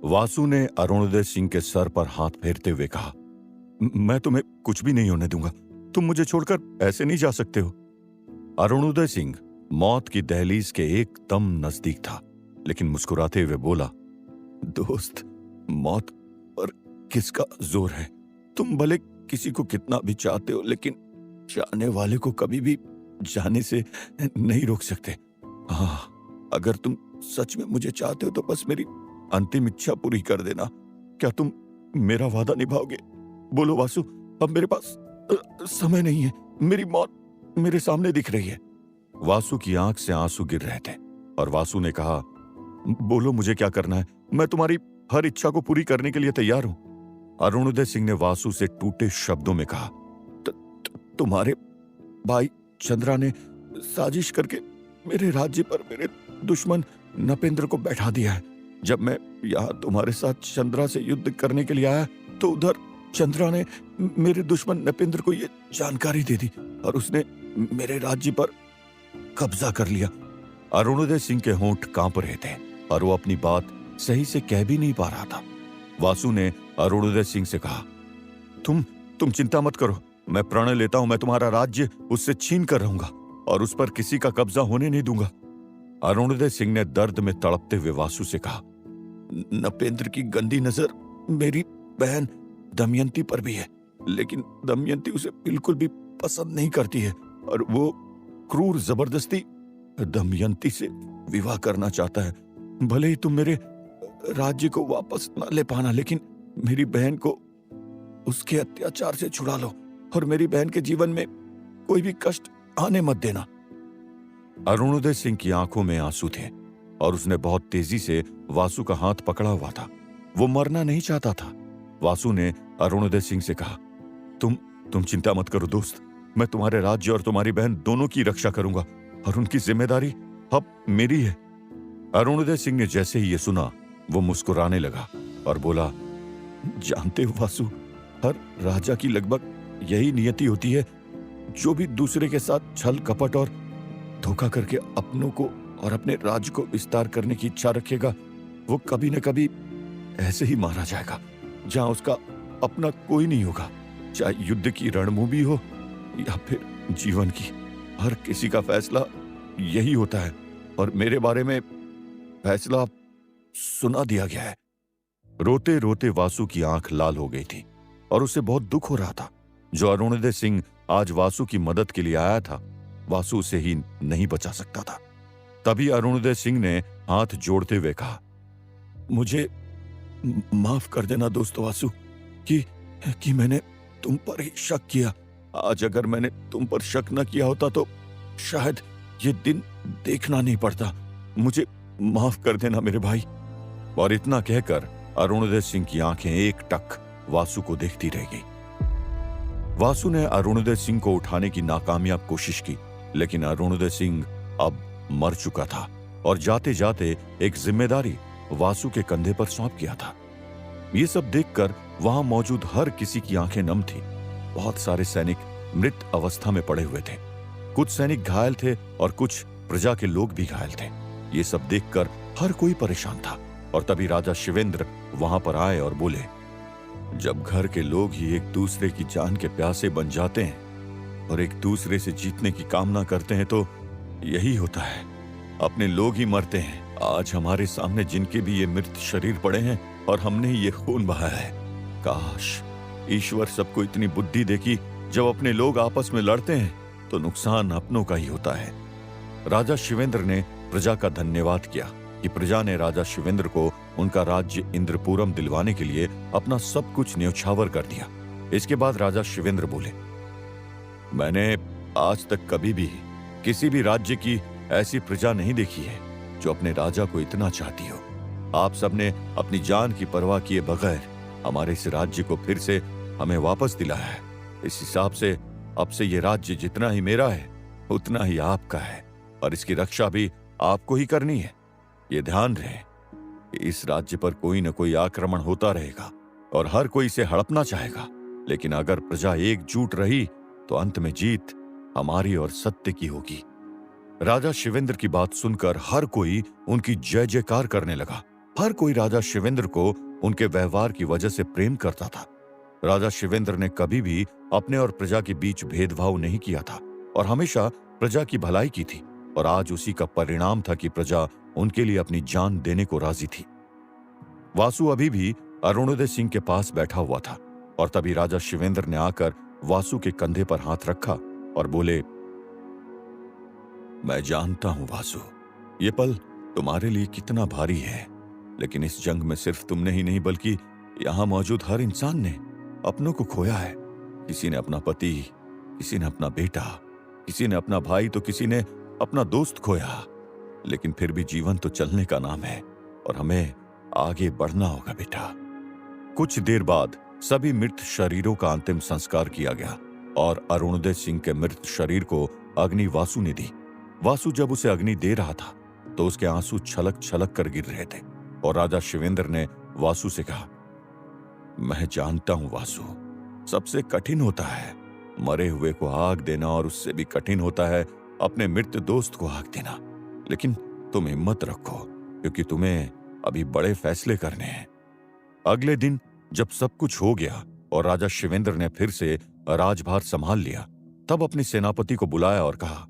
वासु ने अरुणोदय सिंह के सर पर हाथ फेरते हुए कहा, मैं तुम्हें कुछ भी नहीं होने दूंगा। तुम मुझे छोड़कर ऐसे नहीं जा सकते हो। अरुणोदय सिंह मौत की दहलीज के एकदम नजदीक था, लेकिन मुस्कुराते हुए बोला, दोस्त, मौत पर किसका जोर है? तुम भले किसी को कितना भी चाहते हो, लेकिन चाहने वाले को कभी भी जाने से नहीं रोक सकते। हाँ, अगर तुम सच में मुझे चाहते हो तो बस मेरी अंतिम इच्छा पूरी कर देना। क्या तुम मेरा वादा निभाओगे? बोलो वासु, अब मेरे पास समय नहीं है। मेरी मौत मेरे सामने दिख रही है। वासु की आंख से आंसू गिर रहे थे और वासु ने कहा, बोलो मुझे क्या करना है? मैं तुम्हारी हर इच्छा को पूरी करने के लिए तैयार हूं। अरुणोदय सिंह ने वासु से टूटे शब्दों में कहा, तुम्हारे भाई चंद्रा ने साजिश करके मेरे राज्य पर मेरे दुश्मन नपेंद्र को बैठा दिया है। जब मैं यहाँ तुम्हारे साथ चंद्रा से युद्ध करने के लिए आया तो उधर चंद्रा ने मेरे दुश्मन नपेंद्र को यह जानकारी दे दी और उसने मेरे राज्य पर कब्जा कर लिया। अरुणोदय सिंह के होंठ कांप रहे थे और वो अपनी बात सही से कह भी नहीं पा रहा था। वासु ने अरुणोदय सिंह से कहा, तुम चिंता मत करो। मैं प्रण लेता हूं, मैं तुम्हारा राज्य उससे छीन कर रहूंगा और उस पर किसी का कब्जा होने नहीं दूंगा। अरुणोदय सिंह ने दर्द में तड़पते हुए वासु से कहा, नपेंद्र की गंदी नजर मेरी बहन दमयंती पर भी है, लेकिन दमयंती उसे बिल्कुल भी पसंद नहीं करती है और वो क्रूर जबरदस्ती दमयंती से विवाह करना चाहता है। भले ही तुम मेरे राज्य को वापस न ले पाना, लेकिन मेरी बहन को उसके अत्याचार से छुड़ा लो और मेरी बहन के जीवन में कोई भी कष्ट आने मत देना। अरुणोदय सिंह की आंखों में आंसू थे और उसने बहुत तेजी से वासु का हाथ पकड़ा हुआ था। वो मरना नहीं चाहता था। वासु ने अरुणोदय सिंह से कहा, तुम चिंता मत करो दोस्त, मैं तुम्हारे राज्य और तुम्हारी बहन दोनों की रक्षा करूंगा और उनकी जिम्मेदारी अब मेरी है। अरुणोदय सिंह ने जैसे ही ये सुना वो मुस्कुराने लगा और बोला, जानते हो वासु, हर राजा की लगभग यही नियति होती है। जो भी दूसरे के साथ छल कपट और धोखा करके अपनों को और अपने राज्य को विस्तार करने की इच्छा रखेगा, वो कभी न कभी ऐसे ही मारा जाएगा जहां उसका अपना कोई नहीं होगा। चाहे युद्ध की रणभूमि हो या फिर जीवन की, हर किसी का फैसला यही होता है और मेरे बारे में फैसला सुना दिया गया है। रोते रोते वासु की आंख लाल हो गई थी और उसे बहुत दुख हो रहा था। जो अरुणोदय सिंह आज वासु की मदद के लिए आया था, वासु उसे ही नहीं बचा सकता था। तभी अरुणोदय सिंह ने हाथ जोड़ते हुए कहा, मुझे माफ कर देना दोस्त वासु कि मैंने तुम पर ही शक किया। आज अगर मैंने तुम पर शक न किया होता तो शायद ये दिन देखना नहीं पड़ता। मुझे माफ कर देना मेरे भाई। और इतना कहकर अरुणोदय सिंह की आंखें एकटक वासु को देखती रह गई। वासु ने अरुणोदय सिंह को उठाने की नाकामयाब कोशिश की, लेकिन अरुणोदय सिंह अब मर चुका था और जाते जाते एक जिम्मेदारी वासु के कंधे पर सौंप किया था। ये सब देखकर वहां मौजूद हर किसी की आंखें नम थी। बहुत सारे सैनिक मृत अवस्था में पड़े हुए थे, कुछ सैनिक घायल थे और कुछ प्रजा के लोग भी घायल थे। ये सब देखकर हर कोई परेशान था और तभी राजा शिवेंद्र वहां पर आए और बोले, जब घर के लोग ही एक दूसरे की जान के प्यासे बन जाते हैं और एक दूसरे से जीतने की कामना करते हैं तो यही होता है, अपने लोग ही मरते हैं। आज हमारे सामने जिनके भी ये मृत शरीर पड़े हैं और हमने ही ये खून बहाया है। काश ईश्वर सबको इतनी बुद्धि दे कि जब अपने लोग आपस में लड़ते हैं तो नुकसान अपनों का ही होता है। राजा शिवेंद्र ने प्रजा का धन्यवाद किया कि प्रजा ने राजा शिवेंद्र को उनका राज्य इंद्रपुरम दिलवाने के लिए अपना सब कुछ न्यौछावर कर दिया। इसके बाद राजा शिवेंद्र बोले, मैंने आज तक कभी भी किसी भी राज्य की ऐसी प्रजा नहीं देखी है जो अपने राजा को इतना चाहती हो। आप सबने अपनी जान की परवाह किए बगैर हमारे इस राज्य को फिर से हमें वापस दिलाया है। इस हिसाब से अब से ये राज्य जितना ही मेरा है उतना ही आपका है और इसकी रक्षा भी आपको ही करनी है। ये ध्यान रहे, इस राज्य पर कोई न कोई आक्रमण होता रहेगा और हर कोई इसे हड़पना चाहेगा, लेकिन अगर प्रजा एकजुट रही तो अंत में जीत हमारी और सत्य की होगी। राजा शिवेंद्र की बात सुनकर हर कोई उनकी जय जयकार करने लगा। हर कोई राजा शिवेंद्र को उनके व्यवहार की वजह से प्रेम करता था। राजा शिवेंद्र ने कभी भी अपने और प्रजा के बीच भेदभाव नहीं किया था और हमेशा प्रजा की भलाई की थी, और आज उसी का परिणाम था कि प्रजा उनके लिए अपनी जान देने को राजी थी। वासु अभी भी अरुणोदय सिंह के पास बैठा हुआ था और तभी राजा शिवेंद्र ने आकर वासु के कंधे पर हाथ रखा और बोले, मैं जानता हूं वासु, ये पल तुम्हारे लिए कितना भारी है, लेकिन इस जंग में सिर्फ तुमने ही नहीं बल्कि यहां मौजूद हर इंसान ने अपनों को खोया है। किसी ने अपना पति, किसी ने अपना बेटा, किसी ने अपना भाई, तो किसी ने अपना दोस्त खोया, लेकिन फिर भी जीवन तो चलने का नाम है और हमें आगे बढ़ना होगा बेटा। कुछ देर बाद सभी मृत शरीरों का अंतिम संस्कार किया गया और अरुणोदय सिंह के मृत शरीर को अग्नि वासु ने दी। वासु जब उसे अग्नि दे रहा था तो उसके आंसू छलक छलक कर गिर रहे थे और राजा शिवेंद्र ने वासु से कहा, मैं जानता हूं वासु, सबसे कठिन होता है मरे हुए को आग देना और उससे भी कठिन होता है अपने मृत दोस्त को आग देना, लेकिन तुम हिम्मत रखो क्योंकि तुम्हें अभी बड़े फैसले करने हैं। अगले दिन जब सब कुछ हो गया और राजा शिवेंद्र ने फिर से राजभार संभाल लिया, तब अपने सेनापति को बुलाया और कहा,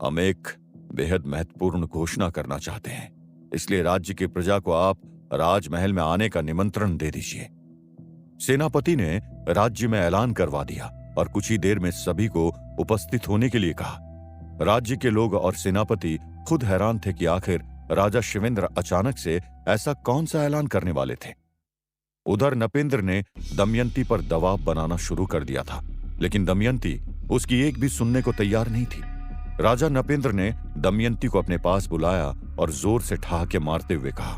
हम एक बेहद महत्वपूर्ण घोषणा करना चाहते हैं, इसलिए राज्य की प्रजा को आप राजमहल में आने का निमंत्रण दे दीजिए। सेनापति ने राज्य में ऐलान करवा दिया और कुछ ही देर में सभी को उपस्थित होने के लिए कहा। राज्य के लोग और सेनापति खुद हैरान थे कि आखिर राजा शिवेंद्र अचानक से ऐसा कौन सा ऐलान करने वाले थे। उधर नपेंद्र ने दमयंती पर दबाव बनाना शुरू कर दिया था, लेकिन दमयंती उसकी एक भी सुनने को तैयार नहीं थी। राजा नपेंद्र ने दमयंती को अपने पास बुलाया और जोर से ठहाके मारते हुए कहा,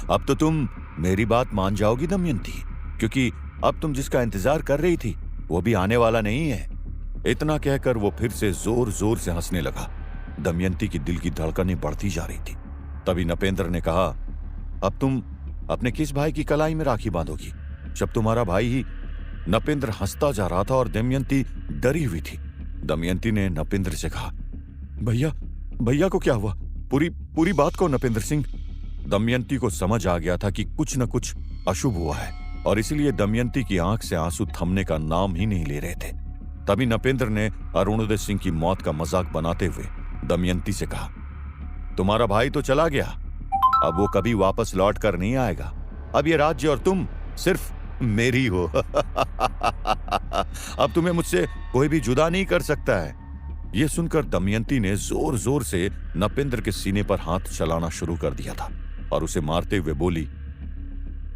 अब तो तुम मेरी बात मान जाओगी दमयंती, क्योंकि अब तुम जिसका इंतजार कर रही थी वो भी आने वाला नहीं है। इतना कहकर वो फिर से जोर जोर से हंसने लगा। दमयंती की दिल की धड़कनें बढ़ती जा रही थी। तभी नपेंद्र ने कहा, अब तुम अपने किस भाई की कलाई में राखी बांधोगी जब तुम्हारा भाई ही। नपेंद्र हंसता जा रहा था और दमयंती डरी हुई थी। दमयंती ने नपेंद्र से कहा, भैया भैया को क्या हुआ, पूरी बात को नपेंद्र सिंह। दमयंती को समझ आ गया था कि कुछ न कुछ अशुभ हुआ है और इसीलिए दमयंती की आंख से आंसू थमने का नाम ही नहीं ले रहे थे। तभी नपेंद्र ने अरुणोदय सिंह की मौत का मजाक बनाते हुए दमयंती से कहा, तुम्हारा भाई तो चला गया, अब वो कभी वापस लौट कर नहीं आएगा। अब ये राज्य और तुम सिर्फ मेरी हो। अब तुम्हें मुझसे कोई भी जुदा नहीं कर सकता है। यह सुनकर दमयंती ने जोर जोर से नपेंद्र के सीने पर हाथ चलाना शुरू कर दिया था और उसे मारते हुए बोली,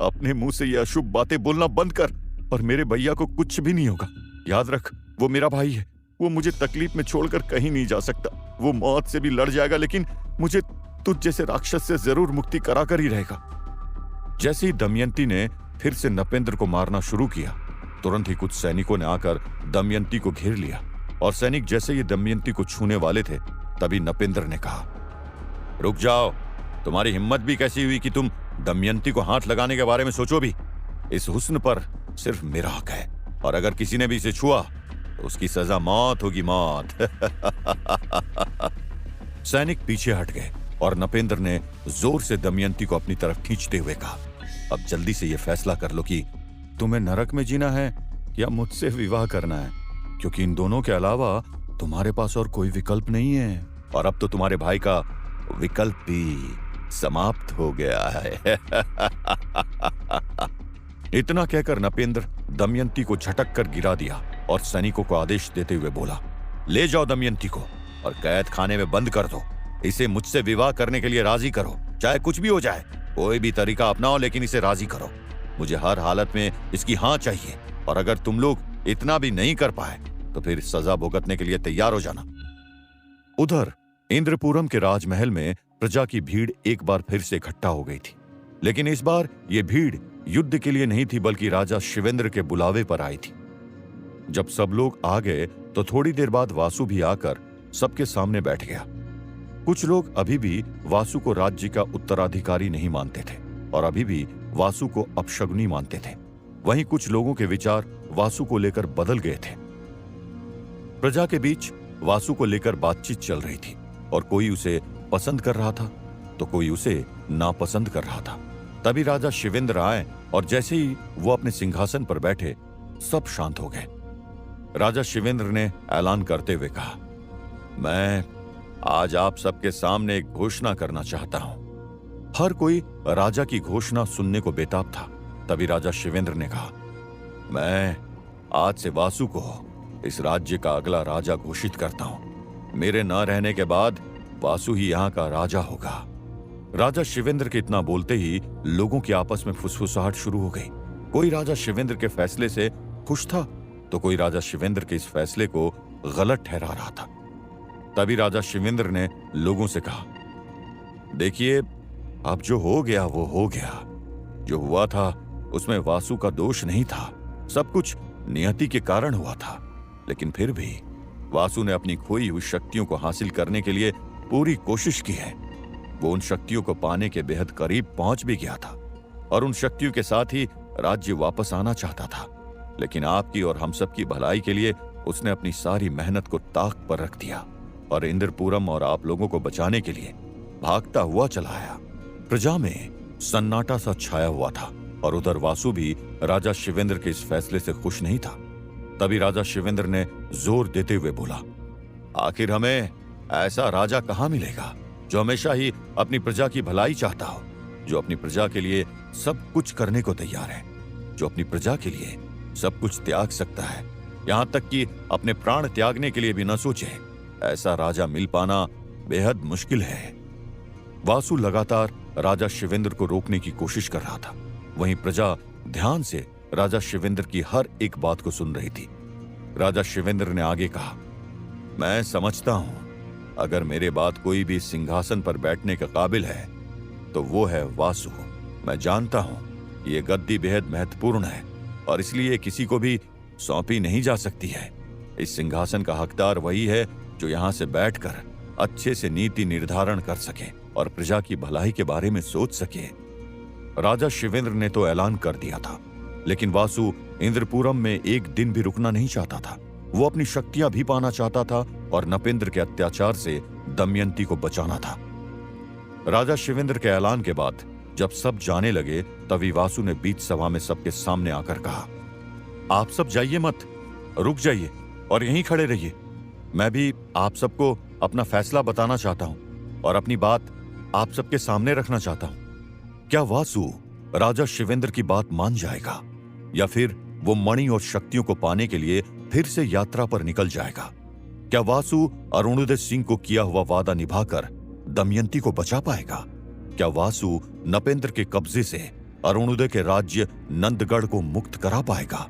अपने मुंह से ये अशुभ बातें बोलना बंद कर और मेरे भैया को कुछ भी नहीं होगा। याद रख, वो मेरा भाई है, वो मुझे तकलीफ में छोड़कर कहीं नहीं जा सकता। वो मौत से भी लड़ जाएगा लेकिन मुझे तुझ जैसे राक्षस से जरूर मुक्ति कराकर ही रहेगा। जैसे ही दमयंती ने फिर से नपेंद्र को मारना शुरू किया, तुरंत ही कुछ सैनिकों ने आकर दमयंती को घेर लिया और सैनिक जैसे ही दमयंती को छूने वाले थे तभी नपेंद्र ने कहा, रुक जाओ, तुम्हारी हिम्मत भी कैसी हुई कि तुम दमयंती को हाथ लगाने के बारे में सोचो भी। इस हुस्न पर सिर्फ मेरा हक है और अगर किसी ने भी इसे छुआ तो उसकी सजा मौत होगी, मौत। सैनिक पीछे हट गए और नपेंद्र ने जोर से दमयंती को अपनी तरफ खींचते हुए कहा, अब जल्दी से यह फैसला कर लो कि तुम्हें नरक में जीना है या मुझसे विवाह करना है, क्योंकि इन दोनों के अलावा तुम्हारे पास और कोई विकल्प नहीं है और अब तो तुम्हारे भाई का विकल्प भी समाप्त हो गया है। इतना कहकर नपेंद्र दमयंती को झटक कर गिरा दिया और सैनिकों को आदेश देते हुए बोला, ले जाओ दमयंती को और कैद खाने में बंद कर दो। इसे मुझसे विवाह करने के लिए राजी करो, चाहे कुछ भी हो जाए। कोई भी तरीका अपनाओ लेकिन इसे राजी करो। मुझे हर हालत में इसकी हाँ चाहिए और अगर तुम लोग इतना भी नहीं कर पाए तो फिर सजा भुगतने के लिए तैयार हो जाना। उधर इंद्रपुरम के राजमहल में प्रजा की भीड़ एक बार फिर से इकट्ठा हो गई थी, लेकिन इस बार यह भीड़ युद्ध के लिए नहीं थी बल्कि राजा शिवेंद्र के बुलावे पर आई थी। जब सब लोग आ गए तो थोड़ी देर बाद वासु भी आकर सबके सामने बैठ गया। कुछ लोग अभी भी वासु को राज्य का उत्तराधिकारी नहीं मानते थे और अभी भी वासु को अपशगुनी मानते थे। वहीं कुछ लोगों के विचार वासु को लेकर बदल गए थे। प्रजा के बीच वासु को लेकर बातचीत चल रही थी। और कोई उसे पसंद कर रहा था तो कोई उसे नापसंद कर रहा था। तभी राजा शिवेंद्र आए और जैसे ही वो अपने सिंहासन पर बैठे, सब शांत हो गए। राजा शिवेंद्र ने ऐलान करते हुए कहा, मैं आज आप सबके सामने एक घोषणा करना चाहता हूं। हर कोई राजा की घोषणा सुनने को बेताब था। तभी राजा शिवेंद्र ने कहा, मैं आज से वासु को इस राज्य का अगला राजा घोषित करता हूं। मेरे न रहने के बाद वासु ही यहां का राजा होगा। राजा शिवेंद्र के इतना बोलते ही लोगों की आपस में फुसफुसाहट शुरू हो गई। कोई राजा शिवेंद्र के फैसले से खुश था तो कोई राजा शिवेंद्र के इस फैसले को गलत ठहरा रहा था। तभी राजा शिवेंद्र ने लोगों से कहा, देखिए, अब जो हो गया वो हो गया। जो हुआ था उसमें वासु का दोष नहीं था, सब कुछ नियति के कारण हुआ था। लेकिन फिर भी वासु ने अपनी खोई हुई शक्तियों को हासिल करने के लिए पूरी कोशिश की है। वो उन शक्तियों को पाने के बेहद करीब पहुंच भी गया था और उन शक्तियों के साथ ही राज्य वापस आना चाहता था। लेकिन आपकी और हम सब की भलाई के लिए उसने अपनी सारी मेहनत को ताक पर रख दिया और इंद्रपुरम और आप लोगों को बचाने के लिए भागता हुआ चला आया। प्रजा में सन्नाटा सा छाया हुआ था और उधर वासु भी राजा शिवेंद्र के इस फैसले से खुश नहीं था। तभी राजा शिवेंद्र ने जोर देते हुए बोला, आखिर हमें ऐसा राजा कहां मिलेगा जो हमेशा ही अपनी प्रजा की भलाई चाहता हो, जो अपनी प्रजा के लिए सब कुछ करने को तैयार है, जो अपनी प्रजा के लिए सब कुछ त्याग सकता है, यहां तक कि अपने प्राण त्यागने के लिए भी न सोचे। ऐसा राजा मिल पाना बेहद मुश्किल है। वासु लगातार राजा शिवेंद्र को रोकने की कोशिश कर रहा था। वहीं प्रजा ध्यान से राजा शिवेंद्र की हर एक बात को सुन रही थी। राजा शिवेंद्र ने आगे कहा, मैं समझता हूं अगर मेरे बाद कोई भी सिंहासन पर बैठने के काबिल है तो वो है वासु। मैं जानता हूं ये गद्दी बेहद महत्वपूर्ण है और इसलिए किसी को भी सौंपी नहीं जा सकती है। इस सिंहासन का हकदार वही है जो यहां से बैठकर अच्छे से नीति निर्धारण कर सके और प्रजा की भलाई के बारे में सोच सके। राजा शिवेंद्र ने तो ऐलान कर दिया था, लेकिन वासु इंद्रपुरम में एक दिन भी रुकना नहीं चाहता था। वो अपनी शक्तियां भी पाना चाहता था और नपेंद्र के अत्याचार से दमयंती को बचाना था। राजा शिवेंद्र के ऐलान के बाद जब सब जाने लगे तभी वासु ने बीच सभा में सबके सामने आकर कहा, आप सब जाइए मत, रुक जाइए और यहीं खड़े रहिए। मैं भी आप सबको अपना फैसला बताना चाहता हूं और अपनी बात आप सबके सामने रखना चाहता हूं। क्या वासु राजा शिवेंद्र की बात मान जाएगा या फिर वो मणि और शक्तियों को पाने के लिए फिर से यात्रा पर निकल जाएगा? क्या वासु अरुणोदय सिंह को किया हुआ वादा निभाकर दमयंती को बचा पाएगा? क्या वासु नपेंद्र के कब्जे से अरुणोदय के राज्य नंदगढ़ को मुक्त करा पाएगा?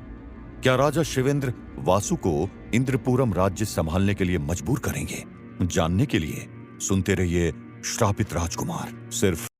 क्या राजा शिवेंद्र वासु को इंद्रपुरम राज्य संभालने के लिए मजबूर करेंगे? जानने के लिए सुनते रहिए श्रापित राजकुमार, सिर्फ